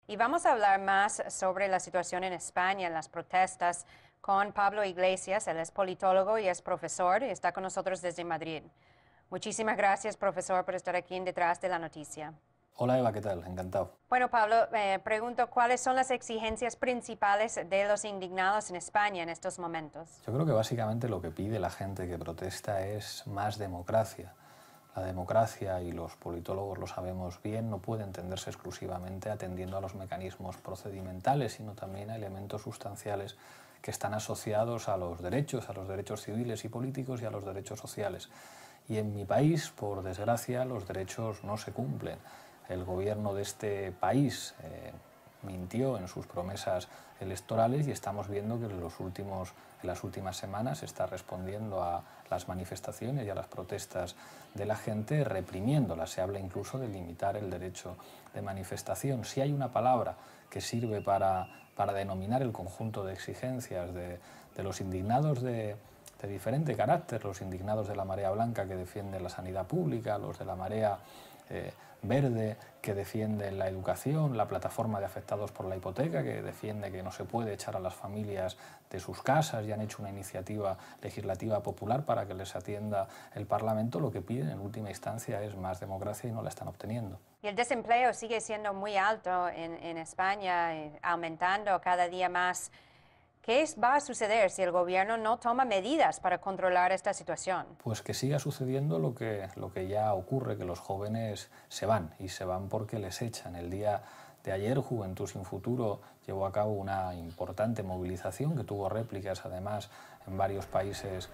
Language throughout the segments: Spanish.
Y vamos a hablar más sobre la situación en España, en las protestas, con Pablo Iglesias. Él es politólogo y es profesor y está con nosotros desde Madrid. Muchísimas gracias, profesor, por estar aquí en Detrás de la Noticia. Hola Eva, ¿qué tal? Encantado. Bueno, Pablo, pregunto, ¿cuáles son las exigencias principales de los indignados en España en estos momentos? Yo creo que básicamente lo que pide la gente que protesta es más democracia. La democracia, y los politólogos lo sabemos bien, no puede entenderse exclusivamente atendiendo a los mecanismos procedimentales, sino también a elementos sustanciales que están asociados a los derechos civiles y políticos y a los derechos sociales. Y en mi país, por desgracia, los derechos no se cumplen. El gobierno de este país mintió en sus promesas electorales y estamos viendo que en las últimas semanas está respondiendo a las manifestaciones y a las protestas de la gente, reprimiéndolas. Se habla incluso de limitar el derecho de manifestación. Si hay una palabra que sirve para denominar el conjunto de exigencias de los indignados de diferente carácter, los indignados de la marea blanca que defienden la sanidad pública, los de la marea verde que defienden la educación, la plataforma de afectados por la hipoteca que defiende que no se puede echar a las familias de sus casas y han hecho una iniciativa legislativa popular para que les atienda el Parlamento, lo que piden en última instancia es más democracia y no la están obteniendo. Y el desempleo sigue siendo muy alto en España, aumentando cada día más. ¿Qué va a suceder si el gobierno no toma medidas para controlar esta situación? Pues que siga sucediendo lo que ya ocurre, que los jóvenes se van, y se van porque les echan. El día de ayer Juventud Sin Futuro llevó a cabo una importante movilización que tuvo réplicas además en varios países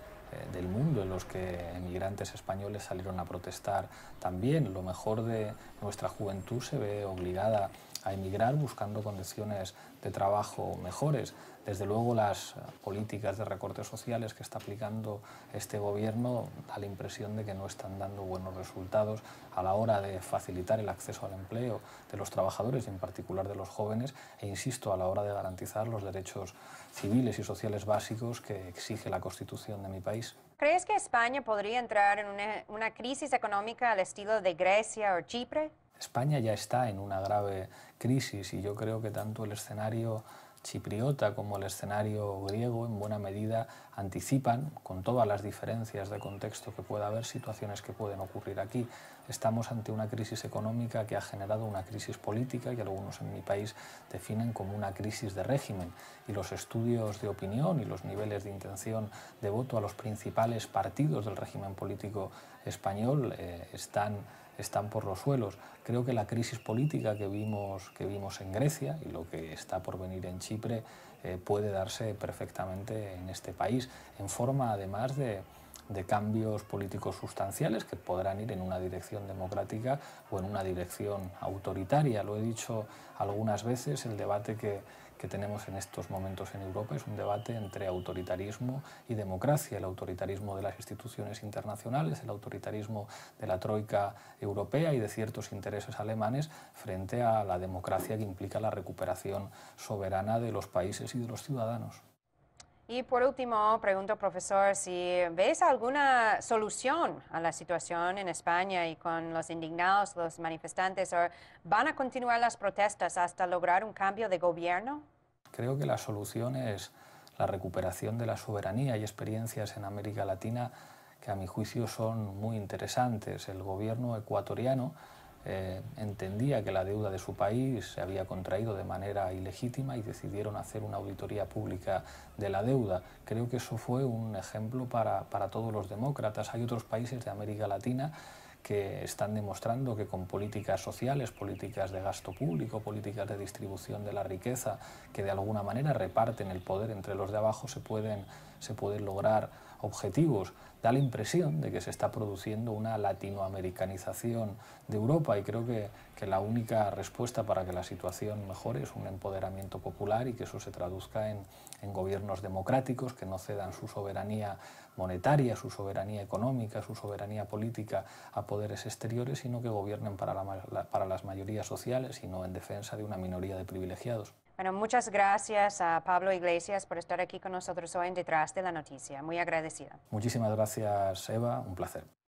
del mundo, en los que emigrantes españoles salieron a protestar también. Lo mejor de nuestra juventud se ve obligada a emigrar buscando condiciones de trabajo mejores. Desde luego las políticas de recortes sociales que está aplicando este gobierno da la impresión de que no están dando buenos resultados a la hora de facilitar el acceso al empleo de los trabajadores y en particular de los jóvenes, e insisto, a la hora de garantizar los derechos civiles y sociales básicos que exige la Constitución de mi país. ¿Crees que España podría entrar en una crisis económica al estilo de Grecia o Chipre? España ya está en una grave crisis y yo creo que tanto el escenario chipriota como el escenario griego en buena medida anticipan, con todas las diferencias de contexto que pueda haber, situaciones que pueden ocurrir aquí. Estamos ante una crisis económica que ha generado una crisis política que algunos en mi país definen como una crisis de régimen, y los estudios de opinión y los niveles de intención de voto a los principales partidos del régimen político español están por los suelos. Creo que la crisis política que vimos en Grecia y lo que está por venir en Chipre puede darse perfectamente en este país, en forma además de cambios políticos sustanciales que podrán ir en una dirección democrática o en una dirección autoritaria. Lo he dicho algunas veces, el debate que tenemos en estos momentos en Europa es un debate entre autoritarismo y democracia, el autoritarismo de las instituciones internacionales, el autoritarismo de la troika europea y de ciertos intereses alemanes frente a la democracia que implica la recuperación soberana de los países y de los ciudadanos. Y por último, pregunto, profesor, si ves alguna solución a la situación en España y con los indignados, los manifestantes, o van a continuar las protestas hasta lograr un cambio de gobierno. Creo que la solución es la recuperación de la soberanía. Hay experiencias en América Latina que a mi juicio son muy interesantes. El gobierno ecuatoriano entendía que la deuda de su país se había contraído de manera ilegítima y decidieron hacer una auditoría pública de la deuda. Creo que eso fue un ejemplo para todos los demócratas. Hay otros países de América Latina que están demostrando que con políticas sociales, políticas de gasto público, políticas de distribución de la riqueza, que de alguna manera reparten el poder entre los de abajo, se pueden lograr objetivos. Da la impresión de que se está produciendo una latinoamericanización de Europa y creo que la única respuesta para que la situación mejore es un empoderamiento popular y que eso se traduzca en gobiernos democráticos que no cedan su soberanía monetaria, su soberanía económica, su soberanía política a poderes exteriores, sino que gobiernen para las mayorías sociales y no en defensa de una minoría de privilegiados. Bueno, muchas gracias a Pablo Iglesias por estar aquí con nosotros hoy en Detrás de la Noticia. Muy agradecida. Muchísimas gracias, Eva, un placer.